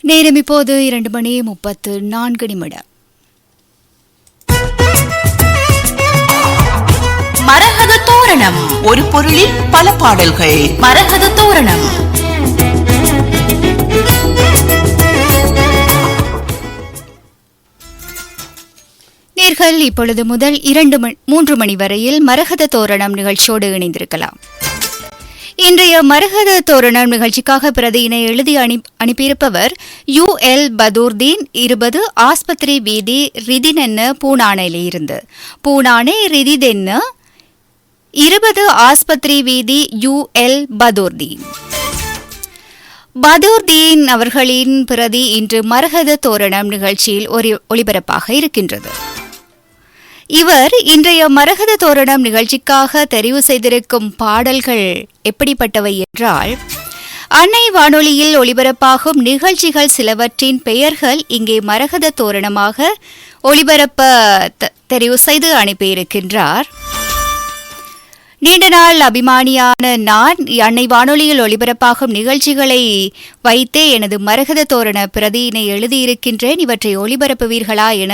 நேரம் இப்போது 2:34. மரகத தோரணம். ஒரு பொருளில் பல பாடல்கள். மரகத தோரணம். நேர்கள் இப்பொழுது முதல் 3 மணி வரையில் மரகத தோரணம் நிகழ்ச்சியோடு இணைந்திருக்கலாம். இன்றைய மரகத தோரணம் நிகழ்ச்சிக்காக பிரதியினை எழுதி அனுப்பியிருப்பவர் UL பதூர்தீன் 20 ஆஸ்பத்திரி வீதி ரிதினென்ன பூனானையிலிருந்து. பூனானே ரிதிதென்ன 20 ஆஸ்பத்திரி வீதி UL பதூர்தீன். பதூர்தீன் அவர்களின் பிரதி இன்று மரகத தோரணம் நிகழ்ச்சியில் ஒளிபரப்பாக இருக்கின்றது. இவர் இன்றைய மரகத தோரணம் நிகழ்ச்சிக்காக தெரிவு செய்திருக்கும் பாடல்கள் எப்படிப்பட்டவை என்றால், அன்னை வானொலியில் ஒளிபரப்பாகும் நிகழ்ச்சிகள் சிலவற்றின் பெயர்கள் இங்கே மரகத தோரணமாக ஒளிபரப்ப தெரிவு செய்து அனுப்பியிருக்கின்றார். நீண்ட நாள் அபிமானியான நான் அன்னை வானொலியில் ஒளிபரப்பாகும் நிகழ்ச்சிகளை வைத்தே எனது மரகத தோரண பிரதியினை எழுதியிருக்கின்றேன். இவற்றை ஒளிபரப்புவீர்களா என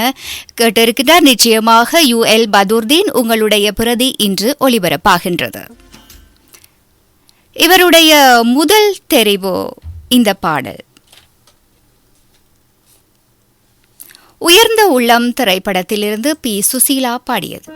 கேட்டிருக்கின்றார். நிச்சயமாக UL பதூர்தீன், உங்களுடைய பிரதி இன்று ஒளிபரப்பாகின்றது. இவருடைய முதல் தெரிவு இந்த பாடல். உயர்ந்த உள்ளம் திரைப்படத்திலிருந்து P. சுசீலா பாடியது.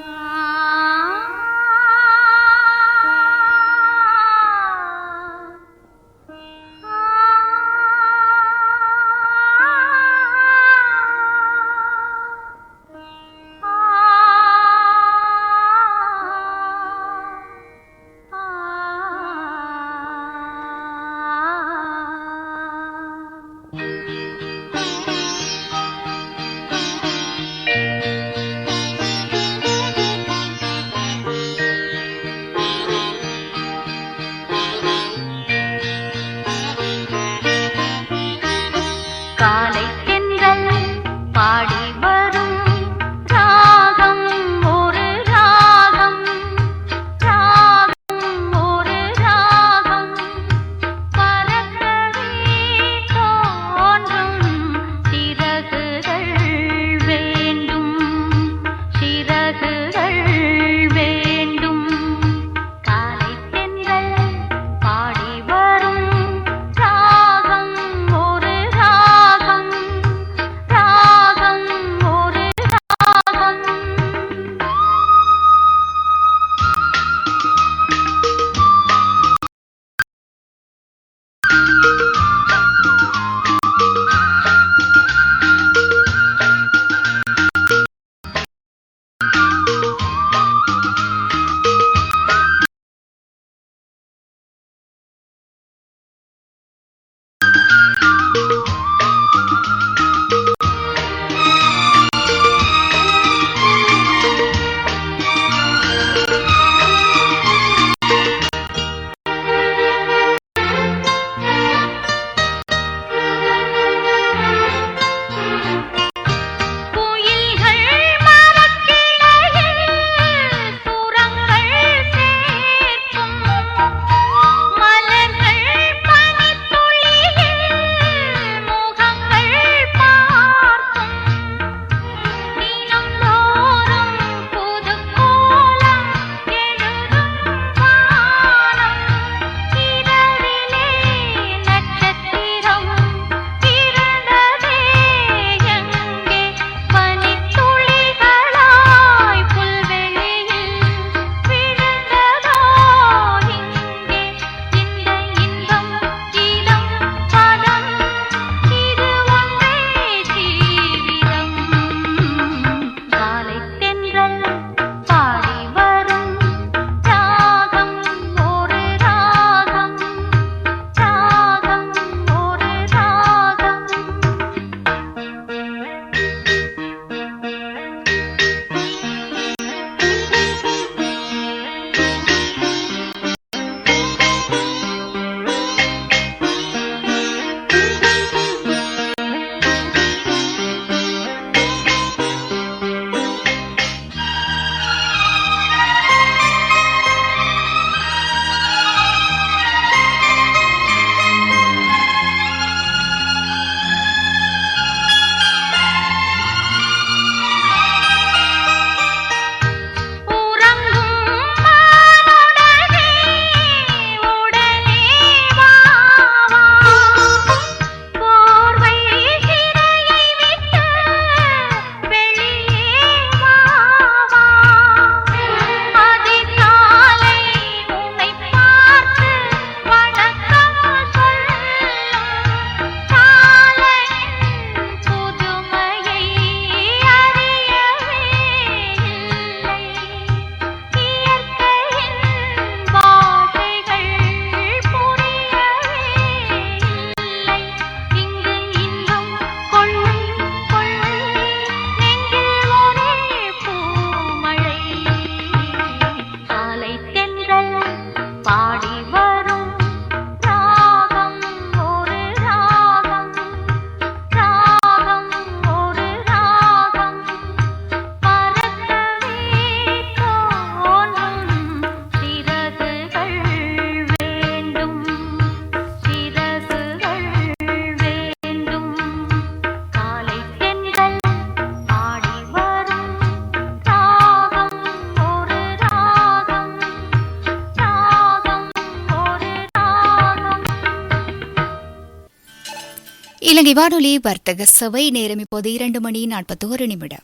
இலங்கை வானொலி வர்த்தக சபை நேரம் இப்போது 2:41.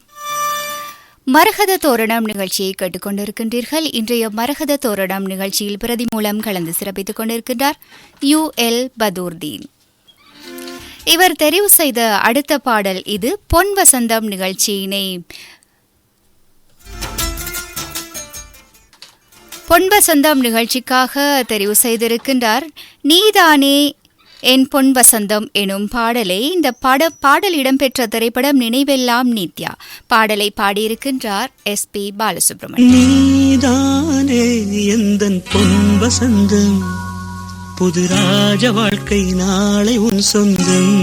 மரகத தோரணம் நிகழ்ச்சியை கேட்டுக்கொண்டிருக்கின்றீர்கள். இன்றைய மரகத தோரணம் நிகழ்ச்சியில் பிரதி மூலம் கலந்து சிறப்பித்துக் கொண்டிருக்கின்றார் UL பதூர்தீன். இவர் தெரிவு செய்த அடுத்த பாடல் இது பொன் வசந்தம் நிகழ்ச்சியினை பொன் வசந்தம் நிகழ்ச்சிக்காக தெரிவு செய்திருக்கின்றார். நீதானே என் பொன் வசந்தம் எனும் பாடலை இந்த பாடல் இடம்பெற்ற திரைப்படம் நினைவெல்லாம் நித்யா. பாடலை பாடியிருக்கின்றார் SP பாலசுப்ரமணியன். நீதானே எந்தன் பொன் வசந்தம், புது ராஜ வாழ்க்கை நாளை உன் சொந்தம்.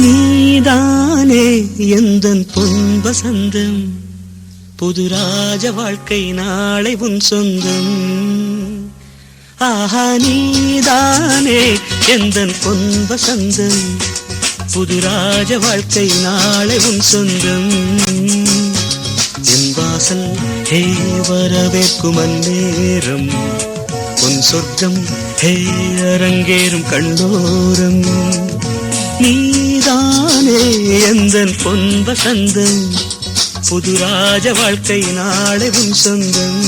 நீதானே எந்தன் பொன் வசந்தம், புது ராஜ வாழ்க்கை நாளை உன் சொந்தம். ஆஹா நீதானே எந்தன் பொன் வசந்தம், புது ராஜ வாழ்க்கை நாளை உன் சொந்தம். என் வாசல் ஹே வரவேற்கும் அந்நேரம், உன் சொர்க்கம் ஹே அரங்கேறும் கண்டோரம். நீதானே எந்தன் பொன் வசந்தம், புது ராஜ வாழ்க்கை நாளை உன் சொந்தம்.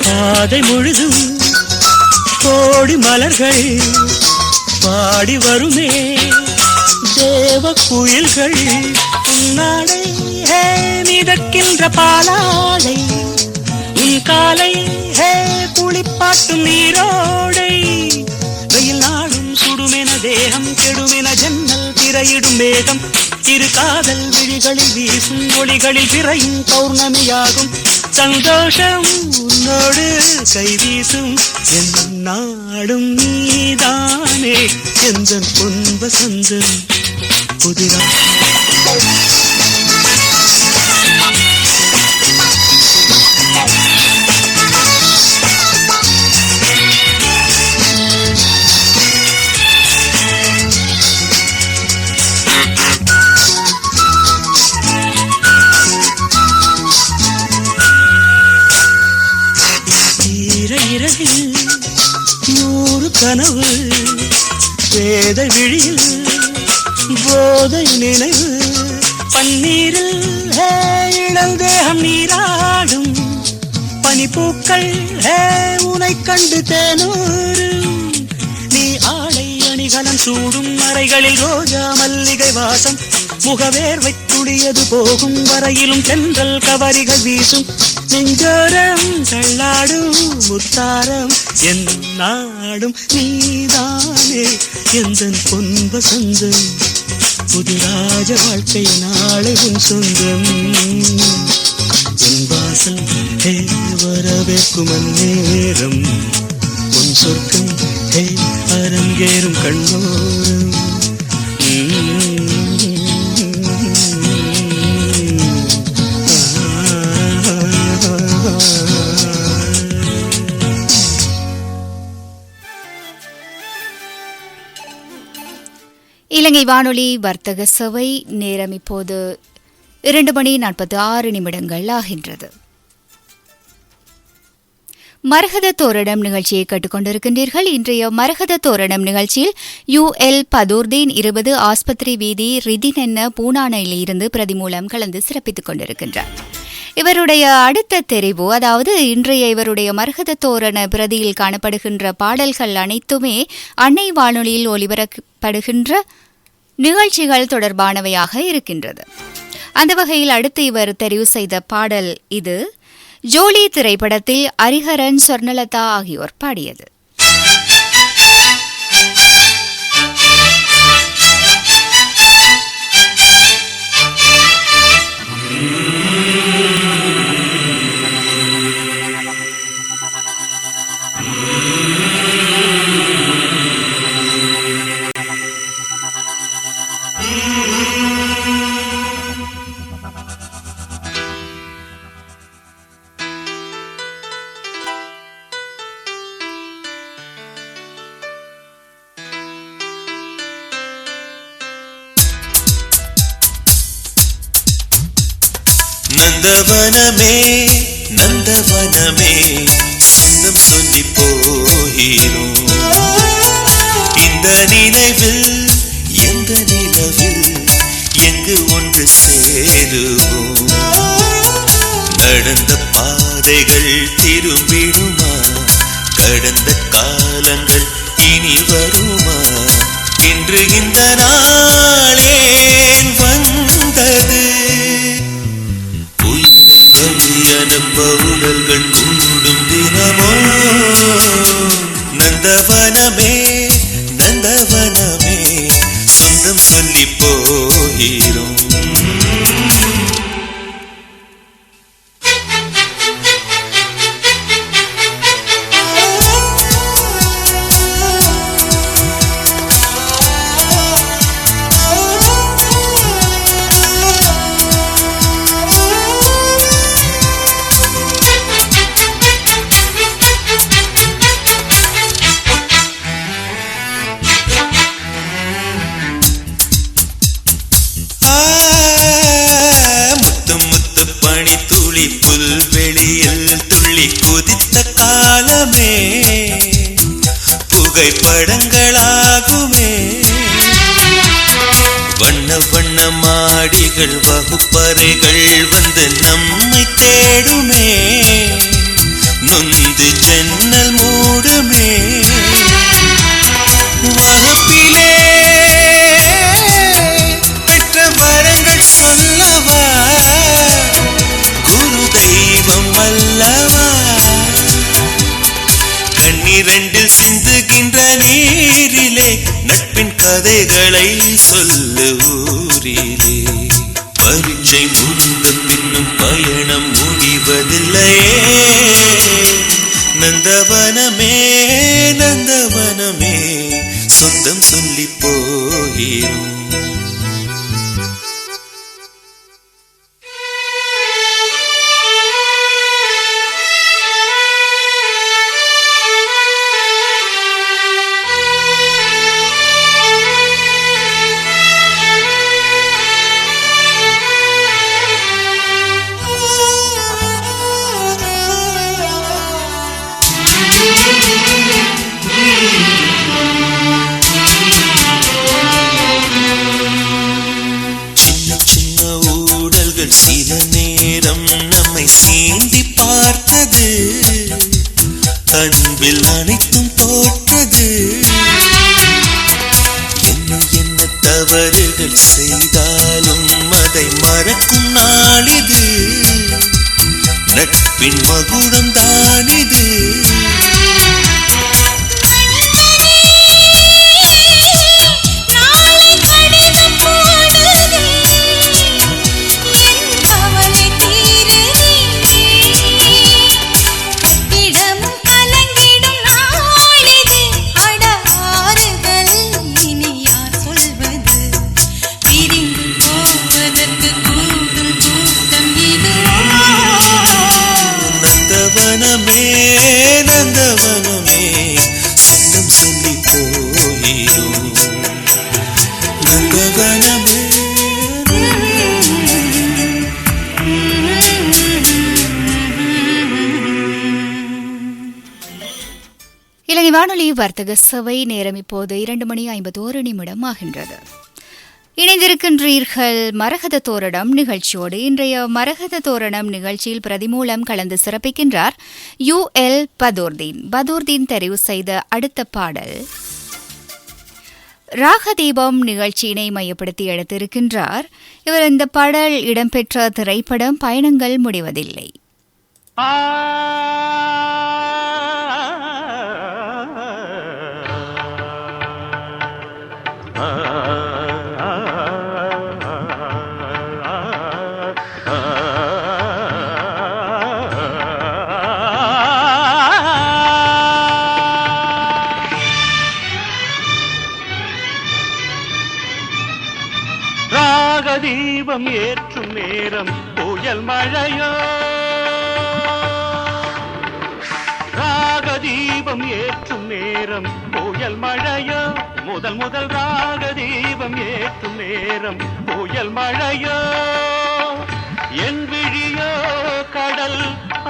பாதை முழுதும் கோடி மலர்கள் பாடி வருமே தேவ குயில்கள். உன்னாடை ஹே மிதக்கின்ற பாலாடை, உன் காலை ஹே குளிப்பாட்டும் நீரோடை. வெயில் நாடும் சுடுமென தேகம், கெடுமென ஜன்னல் திரையிடும் வேகம். இரு காதல் விழிகளில் வீசும் ஒளிகளில் திரையும் பௌர்ணமியாகும். சந்தோஷம் உன்னோடு கைவீசும் என் நாடும். நீதானே எந்தன் பொன் வசந்தம், புதிரா இரவில் 100 கனவு, வேத விழியில் போதை நினைவு. பன்னீரில் இளந்தேகம் நீராடும், பனிப்பூக்கள் உனை கண்டு தேனூரும். நீ ஆடை அணிகலன் சூடும் அறைகளில் ரோஜா மல்லிகை வாசம். முகவேர்வை துளியது போகும் வரையிலும் தென்றல் கவரிகள் வீசும். நெஞ்சோரம் தள்ளாடும் முத்தாரம் என் நாடும். நீதானே எந்தன் பொன் வசந்தம், புது ராஜ வாழ்க்கை நாளை உன் சொந்தம். என் வாசல் ஹே வரவேற்கும் அந்நேரம், உன் சொர்க்கம் ஹே அரங்கேறும் கண்ணோரம். இலங்கை வானொலி வர்த்தக சபை நேரம் இப்போது 2:46 ஆகின்றது. மரகத தோரணம் நிகழ்ச்சியை கேட்டுக்கொண்டிருக்கின்றீர்கள். இன்றைய மரகத தோரணம் நிகழ்ச்சியில் UL பதூர்தீன் 20 ஆஸ்பத்திரி வீதி ரிதினென்ன பூனானையில் இருந்து பிரதி மூலம் கலந்து சிறப்பித்துக் கொண்டிருக்கின்றார். இவருடைய அடுத்த தெரிவு, அதாவது இன்றைய இவருடைய மரகத தோரண பிரதியில் காணப்படுகின்ற பாடல்கள் அனைத்துமே அன்னை வானொலியில் ஒலிபரப்படுகின்ற நிகழ்ச்சிகள் தொடர்பானவையாக இருக்கின்றது. அந்த வகையில் அடுத்து இவர் தெரிவு செய்த பாடல் இது ஜோலி திரைப்படத்தில் ஹரிஹரன், சொர்ணலதா ஆகியோர் பாடியது. நந்தவனமே நந்தவனமே சொந்தம் சொல்லி போகிறோம். இந்த நினைவில் எந்த நிலவில் எங்கு ஒன்று சேருவோம். நடந்த பாதைகள் திரும்பிடுமா? கடந்த காலங்கள் இனி வருமா? இன்று இந்த நாளேன் வந்தது? அனுப்ப உடல்கள் கூடும் தினமோ. நந்தவனமே நந்தவனமே சொந்தம் சொல்லி போகிறோம். புல்வெளியில் துள்ளி குதித்த காலமே புகைப்படங்களாகுமே. வண்ண வண்ண மாடிகள் வகுப்பறைகள் வந்து நம்மை தேடுமே. நொந்து ஜன்னல் மூடுமே. வகுப்பிலே பெற்ற வரங்கள் சொல்லவா? தெய்வம் அல்லவா? கண்ணிரண்டில் சிந்துகின்ற நீரிலே நட்பின் கதைகளை சொல்லு ஊரிலே. பரீட்சை முடிந்த பின்னும் பயணம் முடிவதில்லையே. நந்தவனமே நந்தவனமே சொந்தம் சொல்லி போகிறோம். சில நேரம் நம்மை சீண்டி பார்த்தது. அன்பில் அனைத்தும் தோற்றது. என்ன என்ன தவறுகள் செய்தாலும் அதை மறக்கும் நாளிது. நட்பின் மகுடம் தானிது. நந்தவனமே நந்தவனமே சொந்தம் சொல்லி போகிறோம். நந்தவனமே. இலங்கை வானொலி வர்த்தக சபை நேரம் இப்போது 2:51 ஆகின்றது. இணைந்திருக்கின்றீர்கள் மரகத தோரணம் நிகழ்ச்சியோடு. இன்றைய மரகத தோரணம் நிகழ்ச்சியில் பிரதிமூலம் கலந்து சிறப்பிக்கின்றார் UL பதூர்தீன். பதூர்தீன் தெரிவு செய்த அடுத்த பாடல் ராகதீபம் நிகழ்ச்சியினை மையப்படுத்தி எடுத்திருக்கின்றார். இவர் இந்த பாடல் இடம்பெற்ற திரைப்படம் பயணங்கள் முடிவதில்லை. தீபம் ஏற்றும் நேரம் புயல் மழையோ, ராக தீபம் ஏற்றும் நேரம் புயல் மழையோ, முதல் முதல் ராக தீபம் ஏற்றும் நேரம் புயல் மழையோ, என் விழியோ கடல்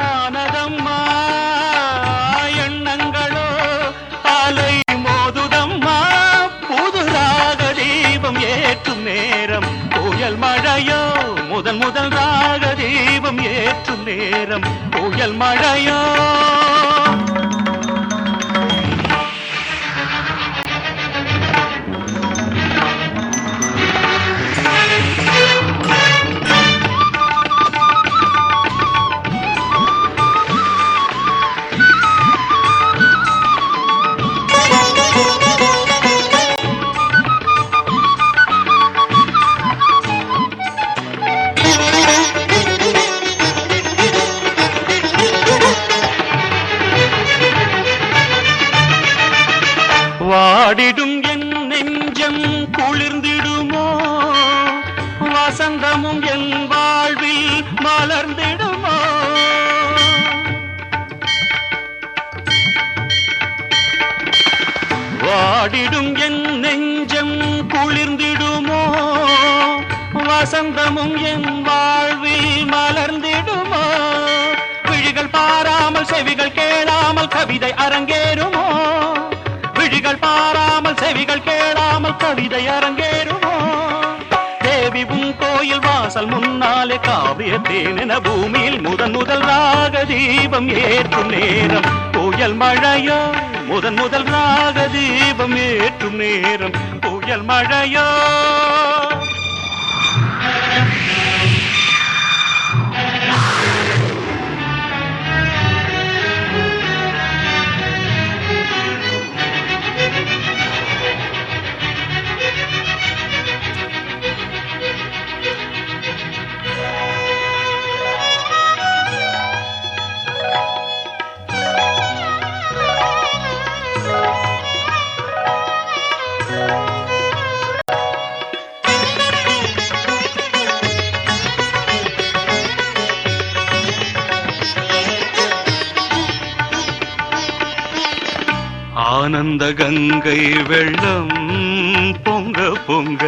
ஆனதம்மா, எண்ணங்களோ அலை மோதுதம்மா, புது ராக தீபம் ஏற்றும் நேரம் புயல் மழையோ, முதல் முதல் ராக தீபம் ஏற்றும் நேரம் புயல் மழையோ. வாடிடும் என் நெஞ்சம் குளிர்ந்திடுமோ, வசந்தமும் என் வாழ்வில் மலர்ந்திடுமோ, வாடிடும் என் நெஞ்சம் குளிர்ந்திடுமோ, வசந்தமும் என் வாழ்வில் மலர்ந்திடுமோ, விழிகள் பாராமல் செவிகள் கேளாமல் கவிதை அரங்கேறுமோ, விழிகள் பாராமல் செவிகள் கேளாமல் கவிதை அரங்கேறுமோ, தேவி உன் கோயில் வாசல் முன்னாலே காவிய தேனென பூமியில் முதன் முதல் ராக தீபம் ஏற்றும் நேரம் புயல் மழையோ, முதன் முதல் ராக தீபம் ஏற்றும் நேரம் புயல் மழையோ. ஆனந்த கங்கை வெள்ளம் பொங்க பொங்க,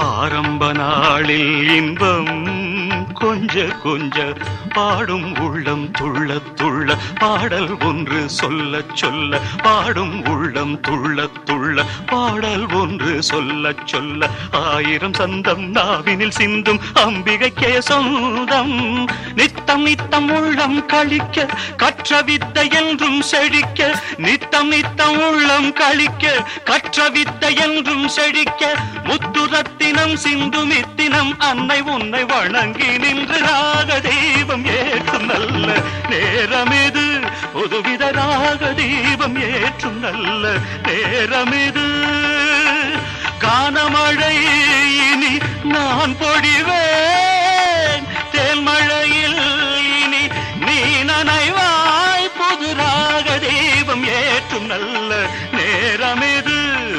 ஆரம்ப நாளில் இன்பம் கொஞ்ச கொஞ்ச, பாடும் உள்ளம் துள்ள துள்ள, பாடல் ஒன்று சொல்ல சொல்ல, பாடும் உள்ளம் துள்ள துள்ள, பாடல் ஒன்று சொல்ல சொல்ல, ஆயிரம் சந்தம் நாவினில் சிந்தும் அம்பிகைக்கே சொந்தம், நித்தம் நித்தம் உள்ளம் கழிக்க கற்ற வித்தை என்றும் செழிக்க, நித்தம் நித்தம் உள்ளம் கழிக்க கற்ற வித்தை என்றும் செழிக்க, முத்துரத்தினம் சிந்தும் இத்தினம் அன்னை உன்னை வணங்கி நின்று ராக தீபம் ஏற்றும் நல்ல நேரம் இது, புதுவித ராக தீபம் ஏற்றும் நல்ல நேரம் இது, கானமழை இனி நான் பொழிவேன், தேன்மழையில் இனி நீ நனைவாய், புது ராக தீபம் ஏற்றும் நல்ல நேரம் இது,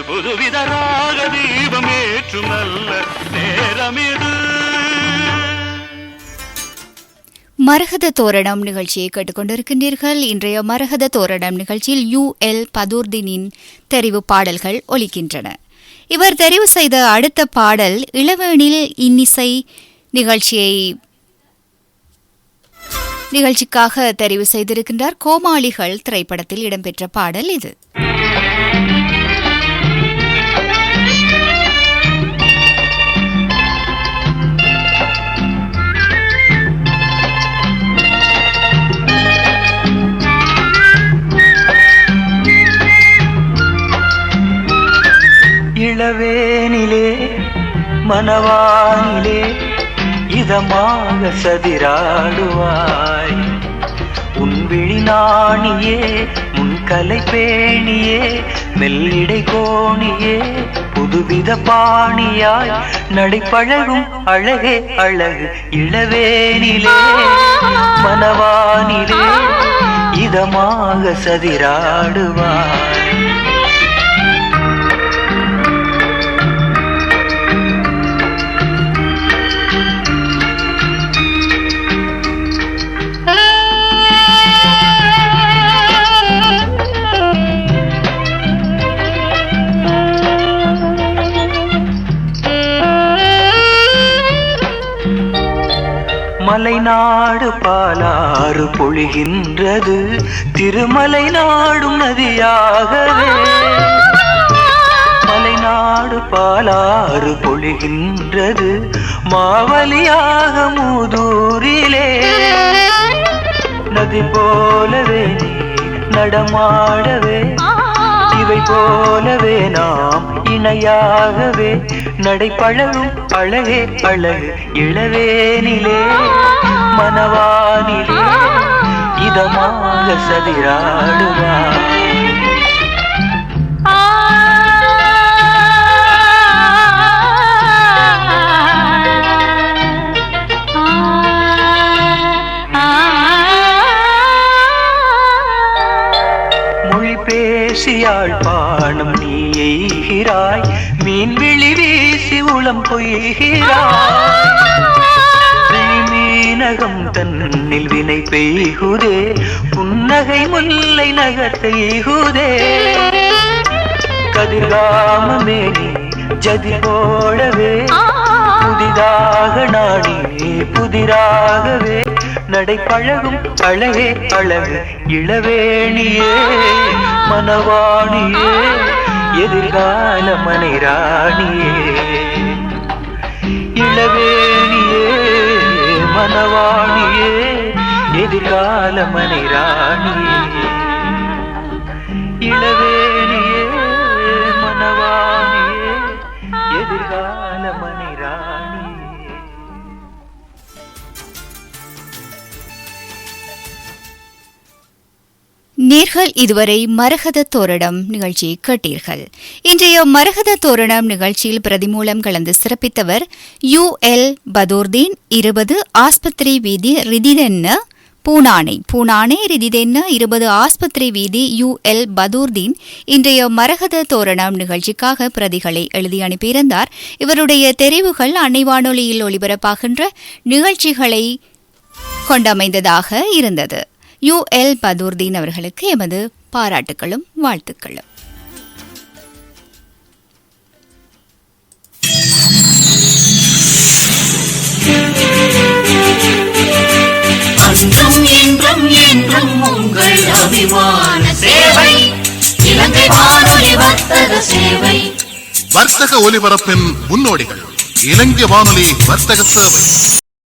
புதுவித ராக தீபம் ஏற்றும் நல்ல நேரம் இது. மரகத தோரணம் நிகழ்ச்சியை கேட்டுக்கொண்டிருக்கின்றீர்கள். இன்றைய மரகத தோரணம் நிகழ்ச்சியில் UL பதூர்தீனின் தெரிவு பாடல்கள் ஒலிக்கின்றன. இவர் தெரிவு செய்த அடுத்த பாடல் இளவேனில் இன்னிசை நிகழ்ச்சிக்காக தெரிவு செய்திருக்கின்றார். கோமாளிகள் திரைப்படத்தில் இடம்பெற்ற பாடல் இது. மனவானிலே இதமாக சதிராடுவாய். உன் விழிநாணியே முன்கலை பேணியே மெல்லிடை கோணியே புதுவித பாணியாய் நடைப்பழகும் அழகே அழகு இளவேனிலே மனவானிலே இதமாக சதிராடுவாய். மலைநாடு பாலாறு பொழிகின்றது திருமலை நாடும் நதியாகவே. மலைநாடு பாலாறு பொழிகின்றது மாவலியாக மூதூரிலே. நதி போலவே நீ நடமாடவே இவை போலவே நாம் இணையாகவே நடைப்பழகும் அழகே அழகு இளவேனிலே மனவானிலே இதமாக சதிராடுவாய். யாழ்ப்பாணம் நீ எய்கிறாய் மீன் விழி வீசி உளம் பொய்கிறாய். மீனகம் தன்னில் வினை பெய்குதே புன்னகை முல்லை நகர் செய்குதே. கதிர்காமமே நீ ஜதி போடவே புதிதாக நாணி புதிராகவே நடைப்பழகும் அழகே அழகு இளவேணியே மனவாணியே எதிர்கால மனைராணியே. இளவேணியே மனவாணியே எதிர்கால மனைராணியே. இளவேணியே மனவாணியே எதிர்கால மனைராணியே. நேர்கள் இதுவரை மரகத தோரணம் நிகழ்ச்சியை கேட்டீர்கள். இன்றைய மரகத தோரணம் நிகழ்ச்சியில் பிரதிமூலம் கலந்து சிறப்பித்தவர் UL பதூர்தீன் 20 ஆஸ்பத்திரி வீதி ரிதிதென்ன பூனானே ரிதிதென்ன 20 ஆஸ்பத்திரி வீதி UL பதூர்தீன் இன்றைய மரகத தோரணம் நிகழ்ச்சிக்காக பிரதிகளை எழுதி அனுப்பியிருந்தார். இவருடைய தெரிவுகள் அன்னை வானொலியில் ஒளிபரப்பாகின்ற நிகழ்ச்சிகளை கொண்டமைந்ததாக இருந்தது. UL பதூர்தீன் அவர்களுக்கு எமது பாராட்டுகளும் வாழ்த்துக்களும். அன்றும் இன்றும் என்றும் உங்கள் அபிமான சேவை இலங்கை வானொலி வர்த்தக சேவை. வர்த்தக ஒலிபரப்பின் முன்னோடிகள் இலங்கை வானொலி வர்த்தக சேவை.